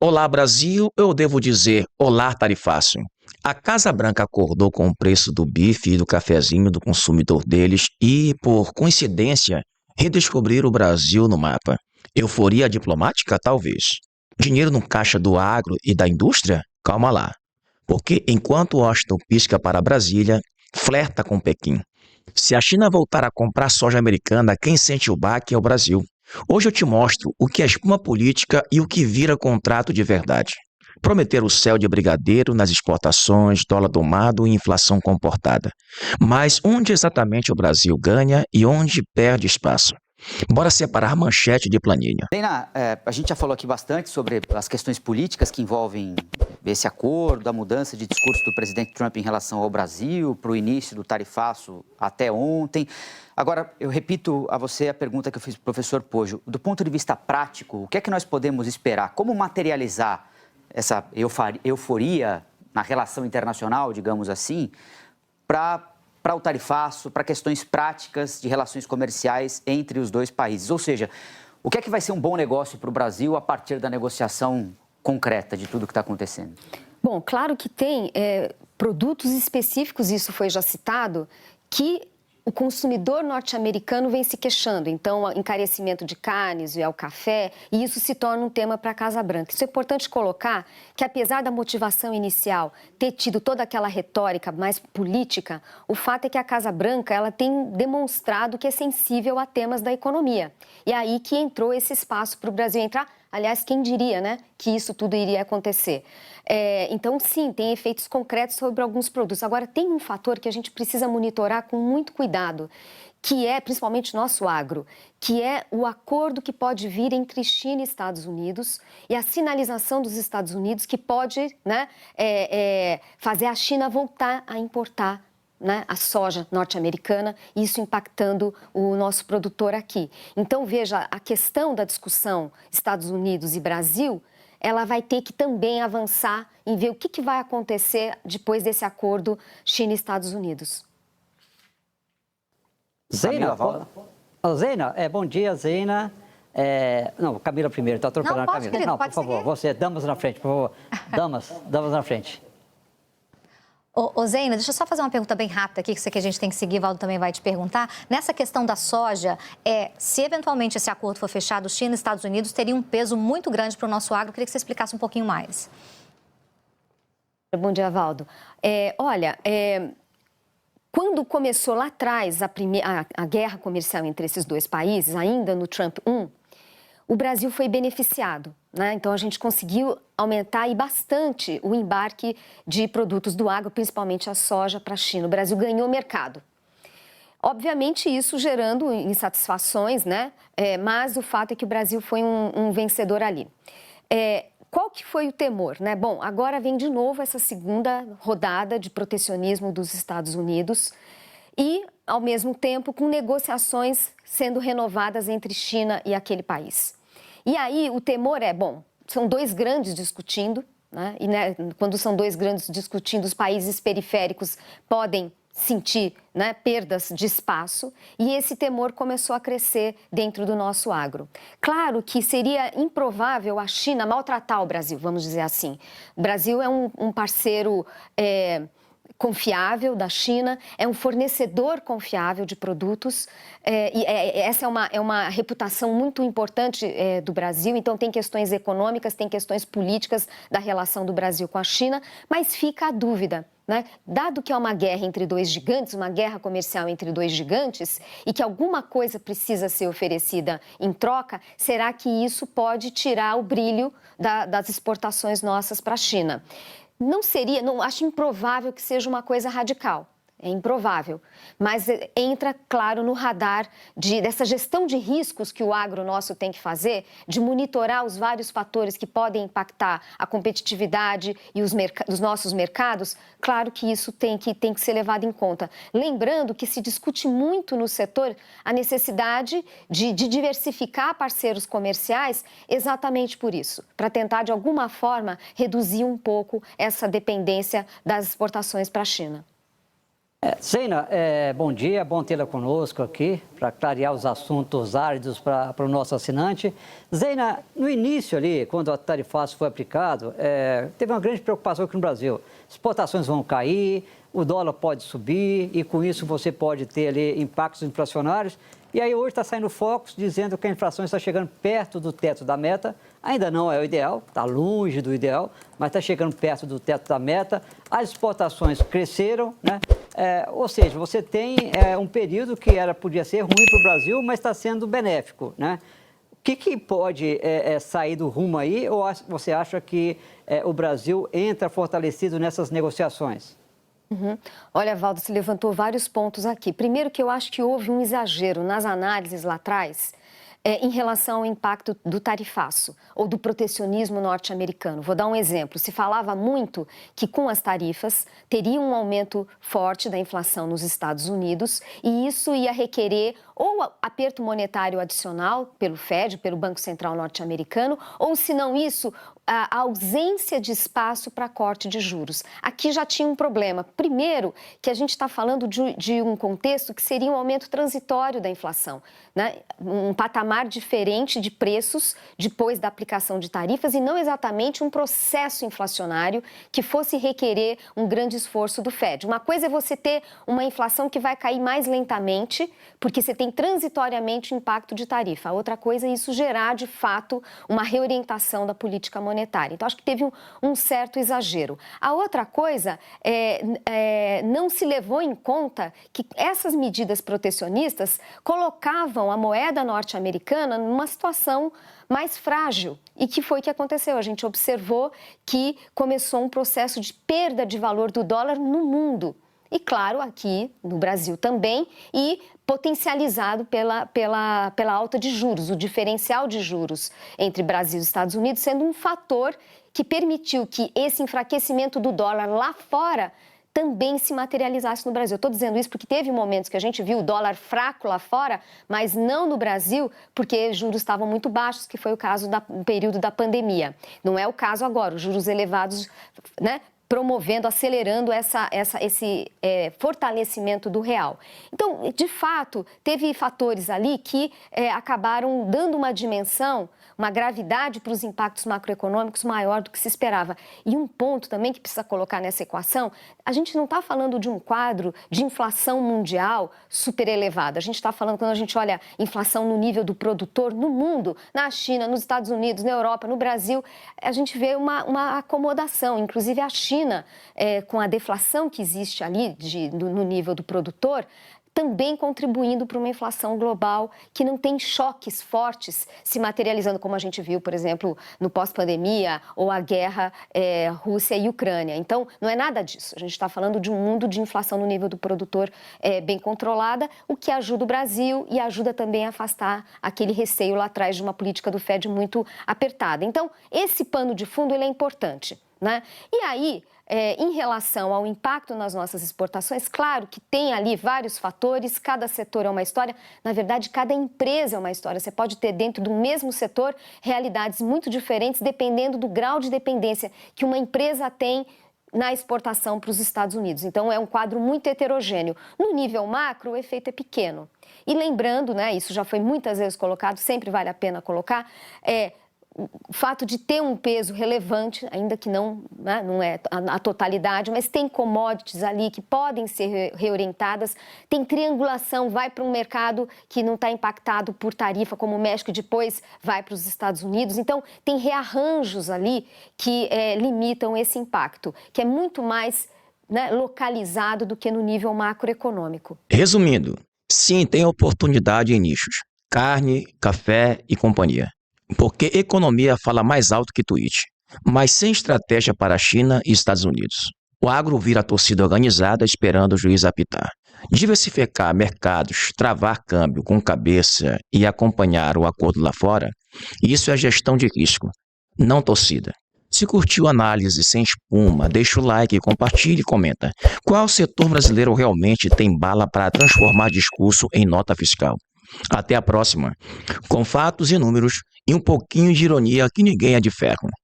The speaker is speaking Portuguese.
Olá, Brasil, eu devo dizer olá, tarifácio. A Casa Branca acordou com o preço do bife e do cafezinho do consumidor deles e, por coincidência, redescobriram o Brasil no mapa. Euforia diplomática, talvez. Dinheiro no caixa do agro e da indústria? Calma lá. Porque enquanto Washington pisca para Brasília, flerta com Pequim. Se a China voltar a comprar soja americana, quem sente o baque é o Brasil. Hoje eu te mostro o que é espuma política e o que vira contrato de verdade. Prometer o céu de brigadeiro nas exportações, dólar domado e inflação comportada. Mas onde exatamente o Brasil ganha e onde perde espaço? Bora separar manchete de planilha. Reina, a gente já falou aqui bastante sobre as questões políticas que envolvem esse acordo, a mudança de discurso do presidente Trump em relação ao Brasil, para o início do tarifaço até ontem. Agora, eu repito a você a pergunta que eu fiz para o professor Poggio. Do ponto de vista prático, o que é que nós podemos esperar? Como materializar essa euforia na relação internacional, digamos assim, para o tarifaço, para questões práticas de relações comerciais entre os dois países? Ou seja, o que é que vai ser um bom negócio para o Brasil a partir da negociação concreta de tudo que está acontecendo? Bom, claro que tem produtos específicos, isso foi já citado, que o consumidor norte-americano vem se queixando. Então, encarecimento de carnes, o café, e isso se torna um tema para a Casa Branca. Isso é importante colocar que, apesar da motivação inicial ter tido toda aquela retórica mais política, o fato é que a Casa Branca ela tem demonstrado que é sensível a temas da economia. E é aí que entrou esse espaço para o Brasil entrar. Aliás, quem diria, né, que isso tudo iria acontecer? Então, sim, tem efeitos concretos sobre alguns produtos. Agora, tem um fator que a gente precisa monitorar com muito cuidado, que é, principalmente nosso agro, que é o acordo que pode vir entre China e Estados Unidos e a sinalização dos Estados Unidos que pode, né, fazer a China voltar a importar, né, a soja norte-americana, isso impactando o nosso produtor aqui. Então, veja, a questão da discussão Estados Unidos e Brasil, ela vai ter que também avançar em ver o que vai acontecer depois desse acordo China e Estados Unidos. Zena, Zena, bom dia, Zena. Não, Camila primeiro, está atropelando a Camila. Querido, não, por favor, seguir. você, damas na frente, por favor. Damas na frente. Ô Zena, deixa eu só fazer uma pergunta bem rápida aqui, que isso aqui a gente tem que seguir, o Valdo também vai te perguntar. Nessa questão da soja, se eventualmente esse acordo for fechado, China e Estados Unidos teriam um peso muito grande para o nosso agro. Eu queria que você explicasse um pouquinho mais. Bom dia, Valdo. Quando começou lá atrás a guerra comercial entre esses dois países, ainda no Trump 1, o Brasil foi beneficiado, né? Então, a gente conseguiu aumentar e bastante o embarque de produtos do agro, principalmente a soja, para a China. O Brasil ganhou mercado. Obviamente, isso gerando insatisfações, né? Mas o fato é que o Brasil foi um vencedor ali. Qual que foi o temor, né? Bom, agora vem de novo essa segunda rodada de protecionismo dos Estados Unidos e, ao mesmo tempo, com negociações sendo renovadas entre China e aquele país. E aí o temor são dois grandes discutindo, né? E quando são dois grandes discutindo, os países periféricos podem sentir, né, perdas de espaço, e esse temor começou a crescer dentro do nosso agro. Claro que seria improvável a China maltratar o Brasil, vamos dizer assim. O Brasil é um parceiro confiável da China, é um fornecedor confiável de produtos, e essa é uma reputação muito importante do Brasil. Então, tem questões econômicas, tem questões políticas da relação do Brasil com a China, mas fica a dúvida, né? Dado que é uma guerra entre dois gigantes, uma guerra comercial entre dois gigantes, e que alguma coisa precisa ser oferecida em troca, será que isso pode tirar o brilho das exportações nossas para a China? Acho improvável que seja uma coisa radical. É improvável, mas entra, claro, no radar dessa gestão de riscos que o agro nosso tem que fazer, de monitorar os vários fatores que podem impactar a competitividade e os nossos mercados. Claro que isso tem que ser levado em conta. Lembrando que se discute muito no setor a necessidade de diversificar parceiros comerciais exatamente por isso, para tentar, de alguma forma, reduzir um pouco essa dependência das exportações para a China. Zena, bom dia, bom tê-la conosco aqui para clarear os assuntos áridos para o nosso assinante. Zena, no início ali, quando o tarifaço foi aplicado, teve uma grande preocupação aqui no Brasil. Exportações vão cair, o dólar pode subir e com isso você pode ter ali impactos inflacionários. E aí hoje está saindo focos dizendo que a inflação está chegando perto do teto da meta. Ainda não é o ideal, está longe do ideal, mas está chegando perto do teto da meta. As exportações cresceram, né? Ou seja, você tem um período que podia ser ruim para o Brasil, mas está sendo benéfico, né? O que pode sair do rumo aí, ou você acha que o Brasil entra fortalecido nessas negociações? Olha, Valdo, se levantou vários pontos aqui. Primeiro que eu acho que houve um exagero nas análises lá atrás em relação ao impacto do tarifaço ou do protecionismo norte-americano. Vou dar um exemplo. Se falava muito que com as tarifas teria um aumento forte da inflação nos Estados Unidos e isso ia requerer ou aperto monetário adicional pelo Fed, pelo Banco Central norte-americano, ou se não isso, a ausência de espaço para corte de juros. Aqui já tinha um problema. Primeiro, que a gente está falando de um contexto que seria um aumento transitório da inflação, né? Um patamar diferente de preços depois da aplicação de tarifas e não exatamente um processo inflacionário que fosse requerer um grande esforço do Fed. Uma coisa é você ter uma inflação que vai cair mais lentamente, porque você tem transitoriamente o impacto de tarifa. A outra coisa é isso gerar, de fato, uma reorientação da política monetária. Então, acho que teve um certo exagero. A outra coisa não se levou em conta que essas medidas protecionistas colocavam a moeda norte-americana numa situação mais frágil. E que foi que aconteceu? A gente observou que começou um processo de perda de valor do dólar no mundo. E, claro, aqui no Brasil também, e potencializado pela alta de juros, o diferencial de juros entre Brasil e Estados Unidos sendo um fator que permitiu que esse enfraquecimento do dólar lá fora também se materializasse no Brasil. Eu estou dizendo isso porque teve momentos que a gente viu o dólar fraco lá fora, mas não no Brasil, porque juros estavam muito baixos, que foi o caso do período da pandemia. Não é o caso agora, os juros elevados, né, promovendo, acelerando esse fortalecimento do real. Então, de fato, teve fatores ali que acabaram dando uma dimensão, uma gravidade para os impactos macroeconômicos maior do que se esperava. E um ponto também que precisa colocar nessa equação, a gente não está falando de um quadro de inflação mundial super elevada. A gente está falando, quando a gente olha inflação no nível do produtor no mundo, na China, nos Estados Unidos, na Europa, no Brasil, a gente vê uma acomodação. Inclusive a China, com a deflação que existe ali no nível do produtor, também contribuindo para uma inflação global que não tem choques fortes se materializando, como a gente viu, por exemplo, no pós-pandemia ou a guerra Rússia e Ucrânia. Então, não é nada disso. A gente está falando de um mundo de inflação no nível do produtor bem controlada, o que ajuda o Brasil e ajuda também a afastar aquele receio lá atrás de uma política do Fed muito apertada. Então, esse pano de fundo ele é importante, né? E aí, em relação ao impacto nas nossas exportações, claro que tem ali vários fatores, cada setor é uma história, na verdade, cada empresa é uma história. Você pode ter dentro do mesmo setor realidades muito diferentes, dependendo do grau de dependência que uma empresa tem na exportação para os Estados Unidos. Então, é um quadro muito heterogêneo. No nível macro, o efeito é pequeno. E lembrando, né, isso já foi muitas vezes colocado, sempre vale a pena colocar, o fato de ter um peso relevante, ainda que não é a totalidade, mas tem commodities ali que podem ser reorientadas, tem triangulação, vai para um mercado que não está impactado por tarifa, como o México, e depois vai para os Estados Unidos. Então, tem rearranjos ali que limitam esse impacto, que é muito mais, né, localizado do que no nível macroeconômico. Resumindo, sim, tem oportunidade em nichos: carne, café e companhia. Porque economia fala mais alto que tweet, mas sem estratégia para a China e Estados Unidos. O agro vira a torcida organizada esperando o juiz apitar. Diversificar mercados, travar câmbio com cabeça e acompanhar o acordo lá fora, isso é gestão de risco, não torcida. Se curtiu a análise sem espuma, deixa o like, compartilha e comenta. Qual setor brasileiro realmente tem bala para transformar discurso em nota fiscal? Até a próxima, com fatos e números e um pouquinho de ironia que ninguém é de ferro.